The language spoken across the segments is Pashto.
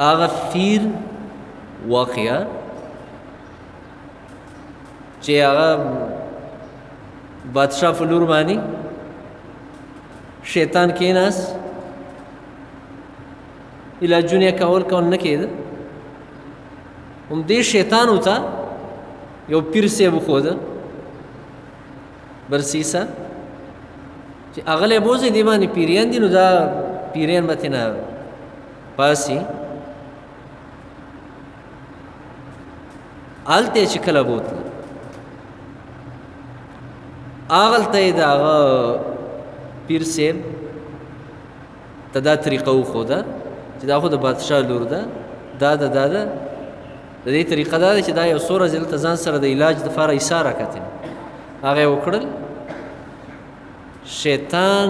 هغه فیر واقعه چې هغه بادشاه په لور باندې شیطان کېناست علاجونه یې کول نه کېده همدې شیطانو ته یو پیر صاحب وښوده برسیسه چې هغه لی بوځئ دې باندې پیریان دي نو دا پیریان به ترېنه پاسي هلته یې چې کله بوتله هغلته یې د هغه پیر صاحب ته دا طریقه وښوده چې دا خو د بادشاه لور ده دا د دې طریقه دا ده چې دا یو څو ورځې دلته ځان سره د علاج دپاره ایسار راکتل هغه یې وکړل شیطان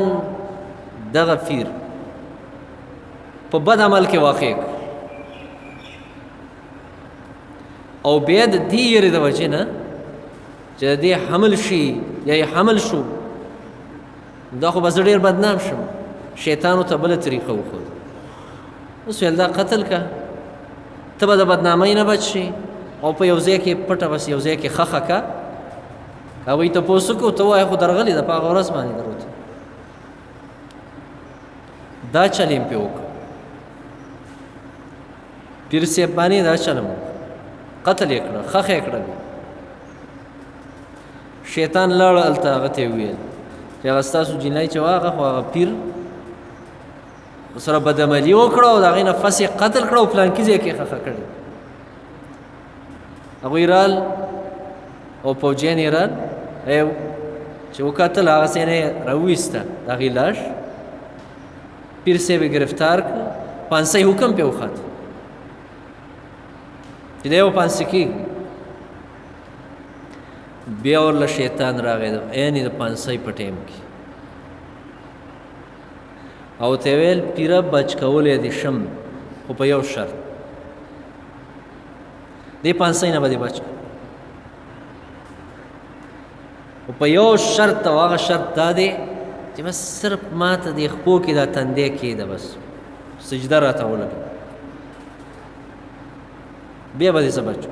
دغه فیر په بد عمل کې واقع کړ او بیا د دې یېرې د وجې نه چې د دې حمل شي یا یې حمل شو دا خو به زه ډېر بدنام شم شیطانو ته بله طریقه وښوده اوس ویل دا قتل که ته به د بدنامۍ نه بچ شي او په یو ځای کې پټه بس یو ځای کې خښه که هغوی تپوس وکړو ته ووایه خو درغلې ده په هغه ورځ باندې دروته دا چل یې پرې وکړه پیر صاحب باندې دا چل م قتل یې کړه خښه یې کړه شیطان لاړه هلته هغه ته یې وویل چې هغه ستاسو جنۍ چې هغه خو هغه پیر سره بدعملي وکړه او د هغې نه فس یې قتل کړه او پلانکي ځای کې خښه کړې هغوی رال او پوجیان یې رال چې وکتل هغه ځای نه یې راوویسته د هغې لاش پیر صاحب یې ګرفتار کړه پانسۍ حکم پې وخت چې دی پانسي کېږي بیا ورله شیطان راغی یعنې د پانسۍ په ټیم کې او ته ویل پیره بچ کولی دې شم خو په یو شرط دې پانسۍ نه به دې بچ خو په یو شرط او هغه شرط دا دی چې بس صرف ما ته دې خپو کې دا تندی کېده بس سجده راته ولګه بیا به دې زه بچ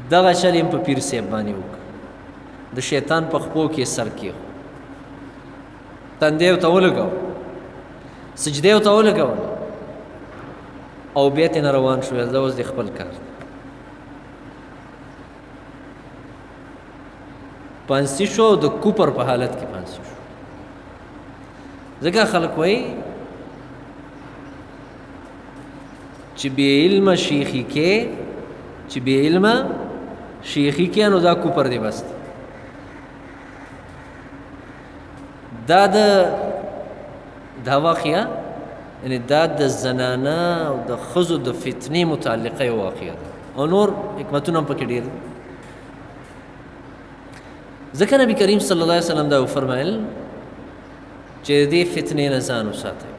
دغه چل یې په پیر صاحب باندې وکړه د شیطان په خپو کې سر کېښود تندی ورته ولګاو سجدې ورته ولګوله او بیا ترې نه روان شو دا اوس د خپل کار پانسي شو د کوپر په حالت کې پانسي شو ځکه خلک وایي چې بې علمه شیخي کې چې بې علمه شیخي کې نو دا کوپر دی بس دا دا واقعه یعنی دا د زنانه او د ښځو د فتنې متعلقه یو واقعه ده او نور حکمتونه هم پکې ډېر ځکه نبي کریم صلی الله علیه وسلم دا وفرمایل چې دې فتنې نه ځان وساتئ